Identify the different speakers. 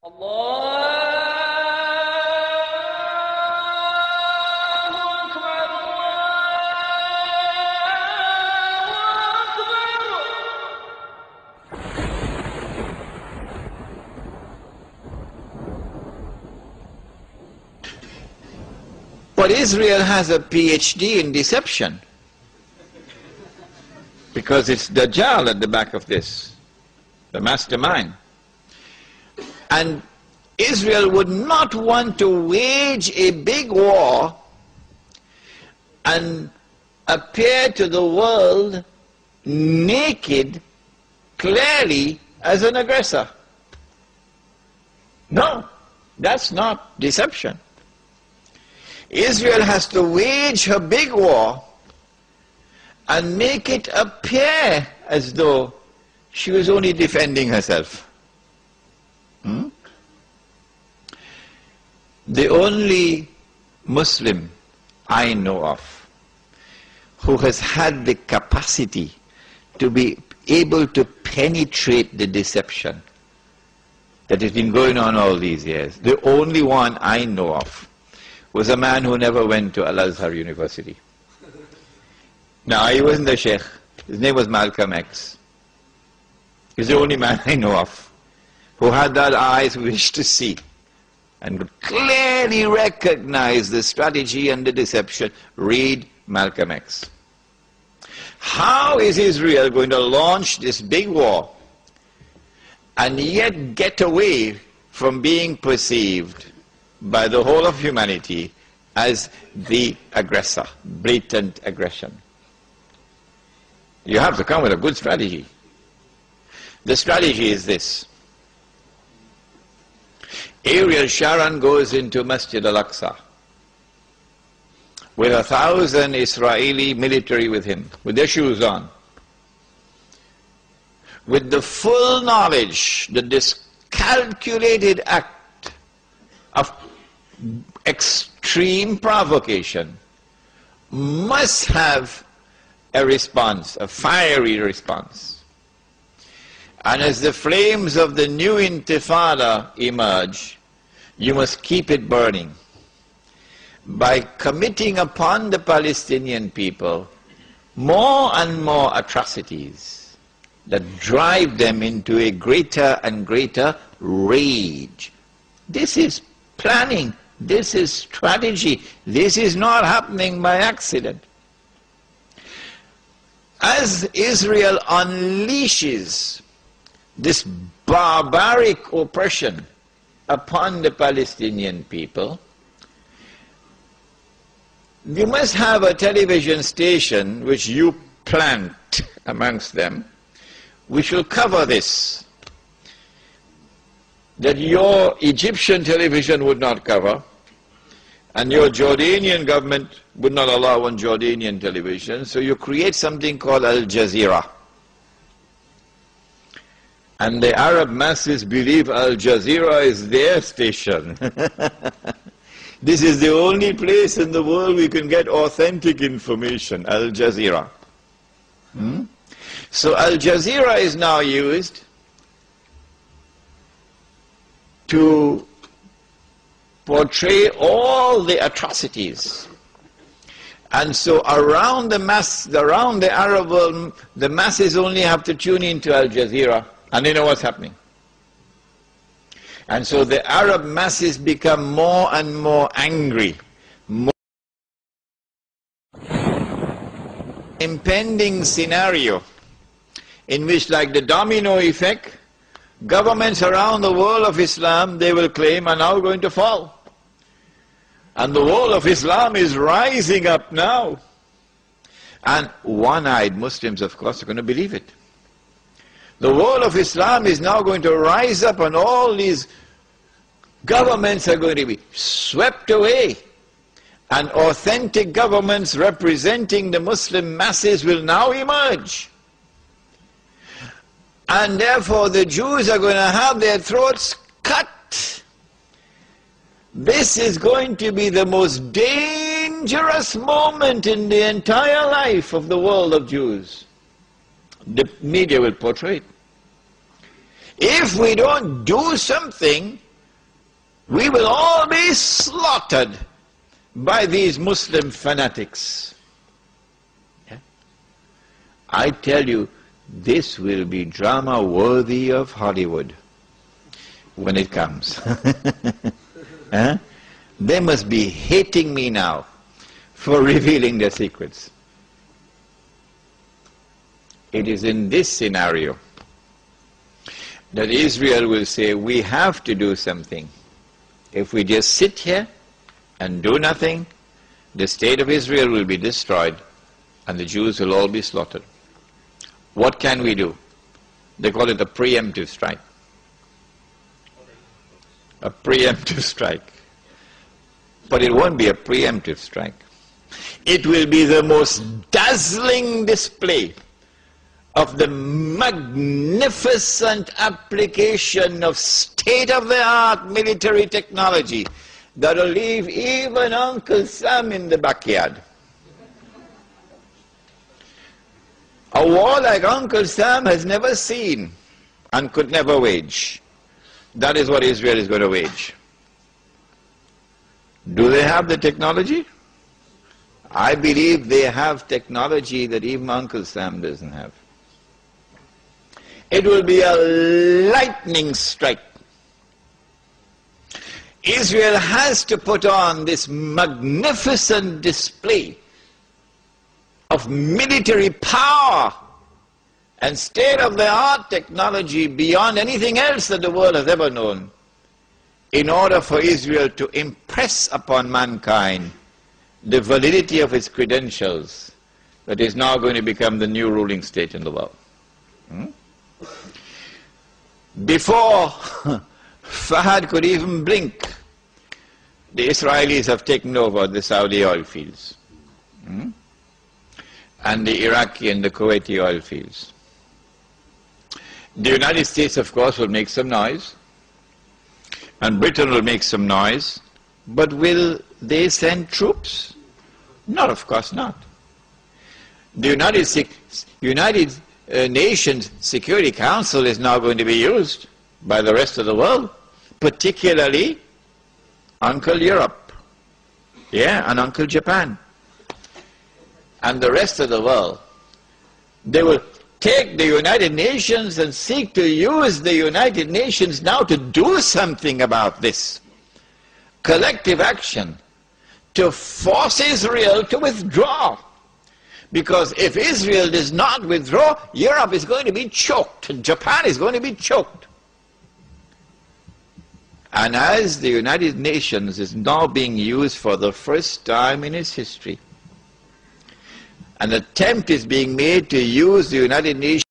Speaker 1: But Israel has a PhD in deception, because it's Dajjal at the back of this, the mastermind. And Israel would not want to wage a big war and appear to the world naked, clearly, as an aggressor. No, that's not deception. Israel has to wage her big war and make it appear as though she was only defending herself. The only Muslim I know of who has had the capacity to be able to penetrate the deception that has been going on all these years, the only one I know of, was a man who never went to Al-Jazeera University. Now, he wasn't a Cheikh. His name was Malcolm X. He's the only man I know of who had that eyes wish to see and could clearly recognize the strategy and the deception. Read Malcolm X. How is Israel going to launch this big war and yet get away from being perceived by the whole of humanity as the aggressor, blatant aggression? You have to come with a good strategy. The strategy is this. Ariel Sharon goes into Masjid al-Aqsa with 1,000 Israeli military with him, with their shoes on, with the full knowledge that this calculated act of extreme provocation must have a response, a fiery response. And as the flames of the new intifada emerge, you must keep it burning by committing upon the Palestinian people more and more atrocities that drive them into a greater and greater rage. This is planning. This is strategy. This is not happening by accident. As Israel unleashes this barbaric oppression upon the Palestinian people, you must have a television station which you plant amongst them, which will cover this, that your Egyptian television would not cover, and your Jordanian government would not allow on Jordanian television, so you create something called Al-Jazeera. And the Arab masses believe Al-Jazeera is their station. This is the only place in the world we can get authentic information, Al-Jazeera. So Al-Jazeera is now used to portray all the atrocities. And so around the Arab world, the masses only have to tune into Al-Jazeera and they know what's happening. And so the Arab masses become more and more angry. Impending scenario in which, like the domino effect, governments around the world of Islam, they will claim, are now going to fall. And the world of Islam is rising up now. And one-eyed Muslims, of course, are going to believe it. The world of Islam is now going to rise up and all these governments are going to be swept away. And authentic governments representing the Muslim masses will now emerge. And therefore the Jews are going to have their throats cut. This is going to be the most dangerous moment in the entire life of the world of Jews. The media will portray it. If we don't do something, We will all be slaughtered by these Muslim fanatics. Yeah? I tell you, this will be drama worthy of Hollywood when it comes. Huh? They must be hating me now for revealing their secrets. It is in this scenario that Israel will say, we have to do something. If we just sit here and do nothing, the state of Israel will be destroyed and the Jews will all be slaughtered. What can we do? They call it a preemptive strike. A preemptive strike. But it won't be a preemptive strike. It will be the most dazzling display of the magnificent application of state-of-the-art military technology that will leave even Uncle Sam in the backyard. A war like Uncle Sam has never seen and could never wage. That is what Israel is going to wage. Do they have the technology? I believe they have technology that even Uncle Sam doesn't have. It will be a lightning strike. Israel has to put on this magnificent display of military power and state-of-the-art technology beyond anything else that the world has ever known, in order for Israel to impress upon mankind the validity of its credentials that is now going to become the new ruling state in the world. Before Fahad could even blink, the Israelis have taken over the Saudi oil fields and the Iraqi and the Kuwaiti oil fields. The United States, of course, will make some noise, and Britain will make some noise, but will they send troops? No, of course not. The United Nations Security Council is now going to be used by the rest of the world, particularly Uncle Europe, and Uncle Japan, and the rest of the world. They will take the United Nations and seek to use the United Nations now to do something about this. Collective action to force Israel to withdraw. Because if Israel does not withdraw, Europe is going to be choked, and Japan is going to be choked. And as the United Nations is now being used for the first time in its history, an attempt is being made to use the United Nations